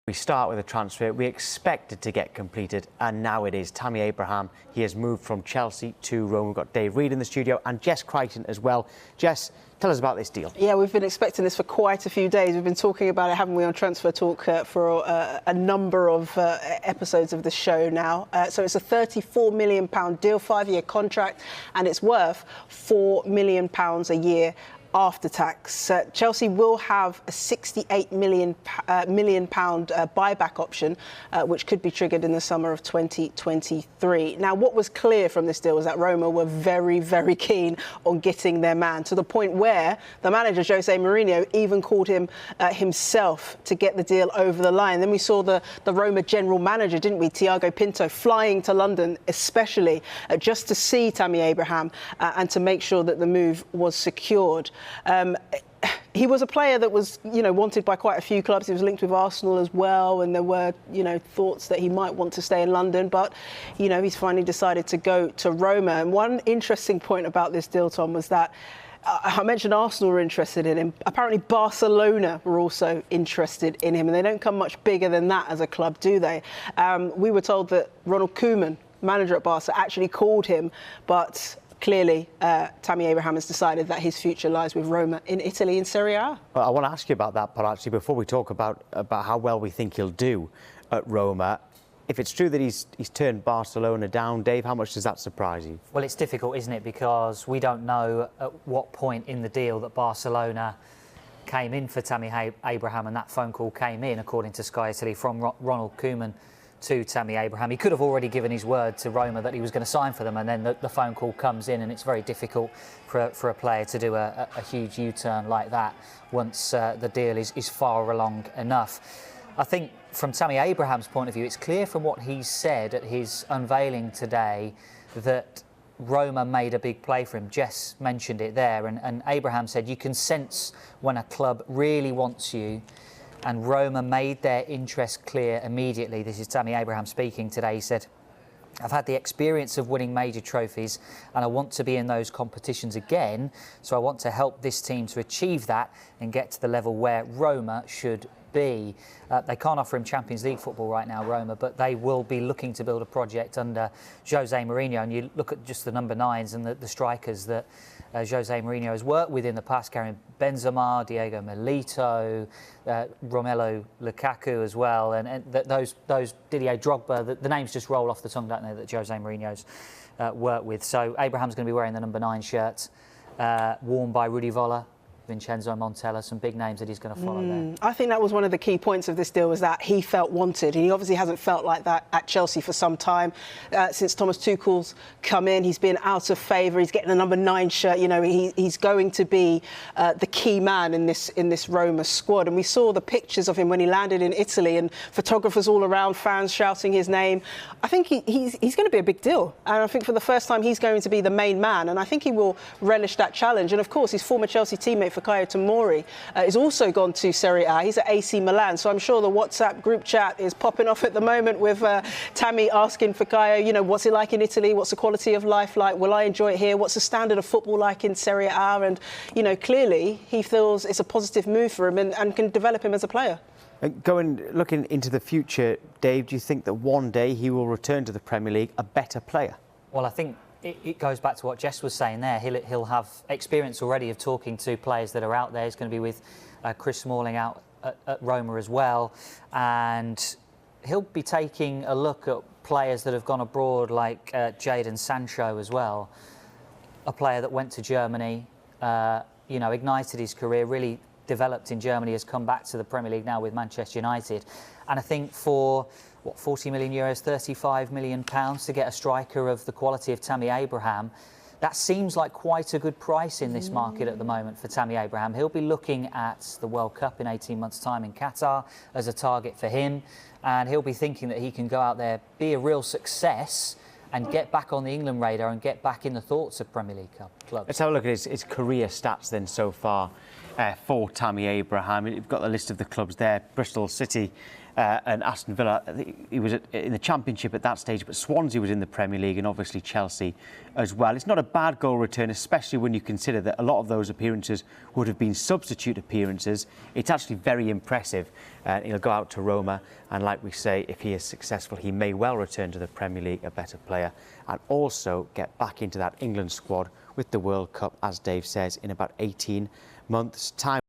We start with a transfer we expected to get completed, and now it is. Tammy Abraham, he has moved from Chelsea to Roma. We've got Dave Reed in the studio and Jess Crichton as well. Jess, tell us about this deal. Yeah, we've been expecting this for quite a few days. We've been talking about it, haven't we, on Transfer Talk for a number of episodes of the show now. So it's a £34 million deal, 5-year contract, and it's worth £4 million a year after tax. Chelsea will have a £68 million buyback option, which could be triggered in the summer of 2023. Now, what was clear from this deal was that Roma were very, very keen on getting their man, to the point where the manager, Jose Mourinho, even called him himself to get the deal over the line. Then we saw the Roma general manager, didn't we, Thiago Pinto, flying to London, especially just to see Tammy Abraham and to make sure that the move was secured. He was a player that was, wanted by quite a few clubs. He was linked with Arsenal as well, and there were, thoughts that he might want to stay in London. But, he's finally decided to go to Roma. And one interesting point about this deal, Tom, was that I mentioned Arsenal were interested in him. Apparently Barcelona were also interested in him, and they don't come much bigger than that as a club, do they? We were told that Ronald Koeman, manager at Barca, actually called him, but clearly, Tammy Abraham has decided that his future lies with Roma in Italy in Serie A. Well, I want to ask you about that, but actually, before we talk about how well we think he'll do at Roma, if it's true that he's turned Barcelona down, Dave, how much does that surprise you? Well, it's difficult, isn't it? Because we don't know at what point in the deal that Barcelona came in for Tammy Abraham, and that phone call came in, according to Sky Italy, from Ronald Koeman to Tammy Abraham. He could have already given his word to Roma that he was going to sign for them, and then the phone call comes in, and it's very difficult for a player to do a huge U-turn like that once the deal is far along enough. I think from Tammy Abraham's point of view, it's clear from what he said at his unveiling today that Roma made a big play for him. Jess mentioned it there, and Abraham said you can sense when a club really wants you, and Roma made their interest clear immediately. This is Tammy Abraham speaking today. He said, I've had the experience of winning major trophies and I want to be in those competitions again. So I want to help this team to achieve that and get to the level where Roma should be. They can't offer him Champions League football right now, Roma, but they will be looking to build a project under Jose Mourinho. And you look at just the number 9s and the strikers that Jose Mourinho has worked with in the past, Karim Benzema, Diego Milito, Romelu Lukaku as well, and those Didier Drogba, the names just roll off the tongue, don't they, that Jose Mourinho's worked with. So Abraham's going to be wearing the number 9 shirt, worn by Rudi Voller, Vincenzo Montella, some big names that he's going to follow there. I think that was one of the key points of this deal, was that he felt wanted. And he obviously hasn't felt like that at Chelsea for some time. Since Thomas Tuchel's come in, he's been out of favour. He's getting the number 9 shirt. He's going to be the key man in this Roma squad. And we saw the pictures of him when he landed in Italy, and photographers all around, fans shouting his name. I think he's going to be a big deal. And I think for the first time, he's going to be the main man. And I think he will relish that challenge. And of course, his former Chelsea teammate, Fikayo Tomori, has also gone to Serie A. He's at AC Milan, so I'm sure the WhatsApp group chat is popping off at the moment with Tammy asking Fikayo, what's it like in Italy? What's the quality of life like? Will I enjoy it here? What's the standard of football like in Serie A? And, clearly he feels it's a positive move for him and can develop him as a player. Looking into the future, Dave, do you think that one day he will return to the Premier League a better player? Well, I think it goes back to what Jess was saying there. He'll have experience already of talking to players that are out there. He's going to be with Chris Smalling out at Roma as well. And he'll be taking a look at players that have gone abroad, like Jadon Sancho as well. A player that went to Germany, ignited his career, really developed in Germany, has come back to the Premier League now with Manchester United. And I think for 40 million euros, 35 million pounds to get a striker of the quality of Tammy Abraham, that seems like quite a good price in this market at the moment for Tammy Abraham. He'll be looking at the World Cup in 18 months' time in Qatar as a target for him, and he'll be thinking that he can go out there, be a real success, and get back on the England radar and get back in the thoughts of Premier League Cup. clubs. Let's have a look at his career stats then so far for Tammy Abraham. You've got the list of the clubs there: Bristol City and Aston Villa. He was in the Championship at that stage, but Swansea was in the Premier League, and obviously Chelsea as well. It's not a bad goal return, especially when you consider that a lot of those appearances would have been substitute appearances. It's actually very impressive. He'll go out to Roma, and like we say, if he is successful, he may well return to the Premier League a better player, and also get back into that England squad with the World Cup, as Dave says, in about 18 months' time.